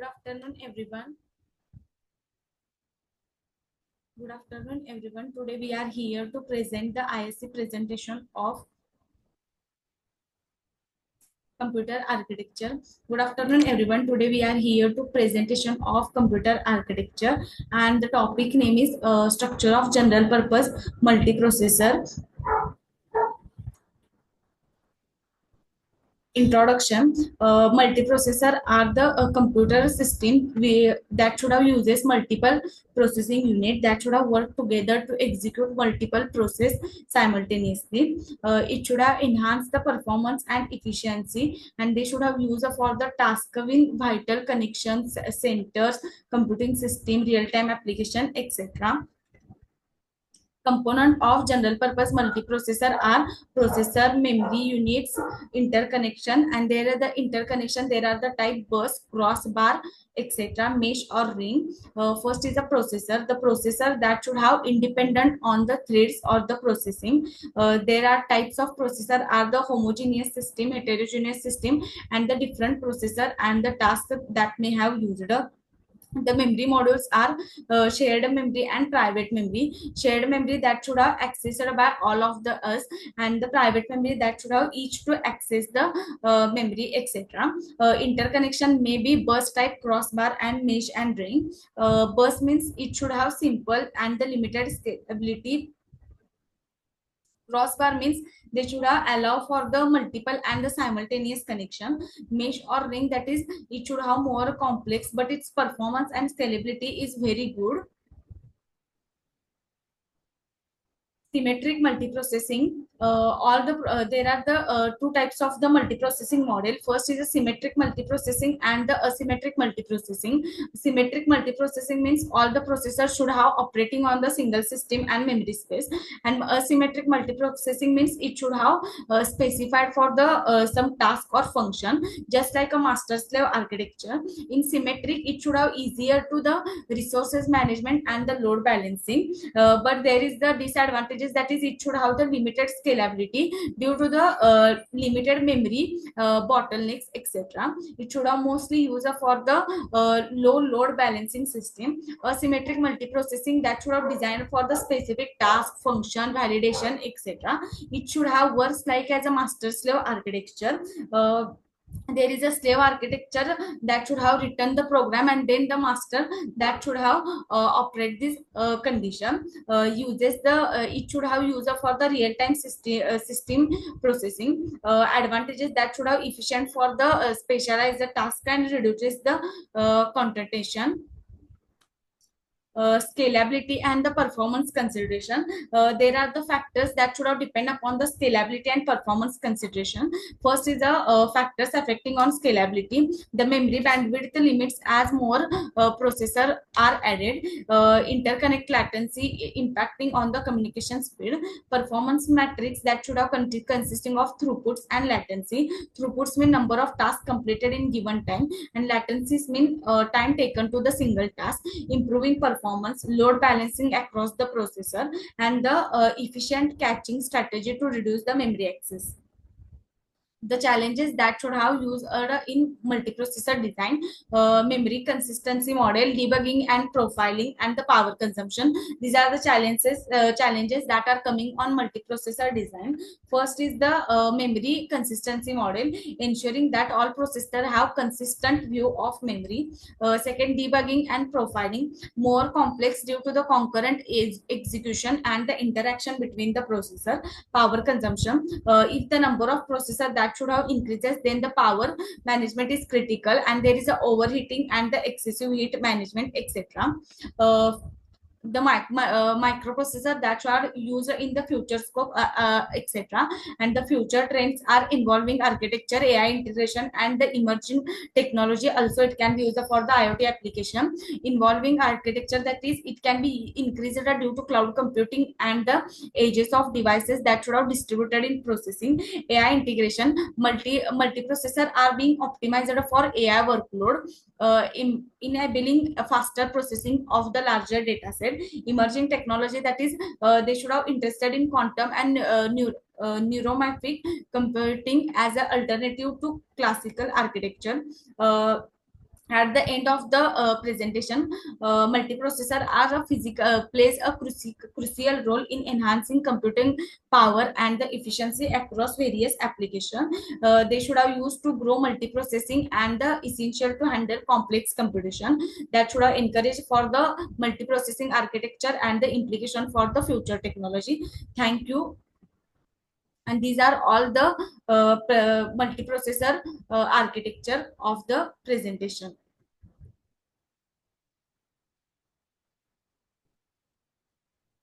afternoon, everyone. Good afternoon, everyone. Today we are here to present the ISC presentation of computer architecture. Good afternoon, everyone. Today we are here to presentation of computer architecture, and the topic name is structure of general purpose multiprocessor. Introduction. Multiprocessor are the computer system that should have uses multiple processing unit that should have worked together to execute multiple process simultaneously. It should have enhanced the performance and efficiency, and they should have used for the task with vital connections, centers, computing system, real-time application, etc. Component of general purpose multiprocessor are processor, memory units, interconnection, and there are the interconnection. There are the type bus, crossbar, etc., mesh or ring. First is a processor. The processor that should have independent on the threads or the processing. There are types of processor are the homogeneous system, heterogeneous system, and the different processor and the task that may have used. The memory modules are shared memory and private memory. Shared memory that should have accessed by all of the us, and the private memory that should have each to access the memory, etc. Interconnection may be bus type, crossbar, and mesh and ring. Bus means it should have simple and the limited scalability. Crossbar means they should allow for the multiple and the simultaneous connection. Mesh or ring, that is, it should have more complex, but its performance and scalability is very good. Symmetric multiprocessing. There are the two types of the multiprocessing model. First is a symmetric multiprocessing and the asymmetric multiprocessing. Symmetric multiprocessing means all the processors should have operating on the single system and memory space, and asymmetric multiprocessing means it should have specified for the some task or function, just like a master slave architecture. In symmetric, it should have easier to the resources management and the load balancing, but there is the disadvantages, that is it should have the limited scalability due to the limited memory, bottlenecks, etc. It should have mostly used for the low load balancing system. Asymmetric multiprocessing that should have designed for the specific task, function, validation, etc. It should have works like as a master slave architecture. There is a slave architecture that should have written the program, and then the master that should have operate this condition, uses the it should have user for the real-time system processing. Advantages that should have efficient for the specialized task and reduces the contention. Scalability and the performance consideration. There are the factors that should have depend upon the scalability and performance consideration. First is the factors affecting on scalability. The memory bandwidth limits as more processor are added. Interconnect latency impacting on the communication speed. Performance metrics that should have consisting of throughputs and latency. Throughputs mean number of tasks completed in given time, and latencies mean time taken to the single task. Improving performance, load balancing across the processor, and the efficient caching strategy to reduce the memory access. The challenges that should have used in multiprocessor design: memory consistency model, debugging and profiling, and the power consumption. These are the challenges that are coming on multiprocessor design. First is the memory consistency model, ensuring that all processors have consistent view of memory. Second, debugging and profiling, more complex due to the concurrent execution and the interaction between the processor. Power consumption, if the number of processor that should have increases, then the power management is critical, and there is a overheating and the excessive heat management, etc. The microprocessor that are used in the future scope, etc. And the future trends are involving architecture, AI integration, and the emerging technology. Also, it can be used for the IoT application. Involving architecture, that is, it can be increased due to cloud computing and the ages of devices that should have distributed in processing. AI integration, multiprocessor are being optimized for AI workload, enabling a faster processing of the larger data set. Emerging technology, that is, they should have interested in quantum and neuromorphic computing as an alternative to classical architecture. at the end of the presentation, multiprocessor are a physical plays a crucial role in enhancing computing power and the efficiency across various applications. They should have used to grow multiprocessing and essential to handle complex computation that should have encouraged for the multiprocessing architecture and the implication for the future technology. Thank you. And these are all the multiprocessor architecture of the presentation.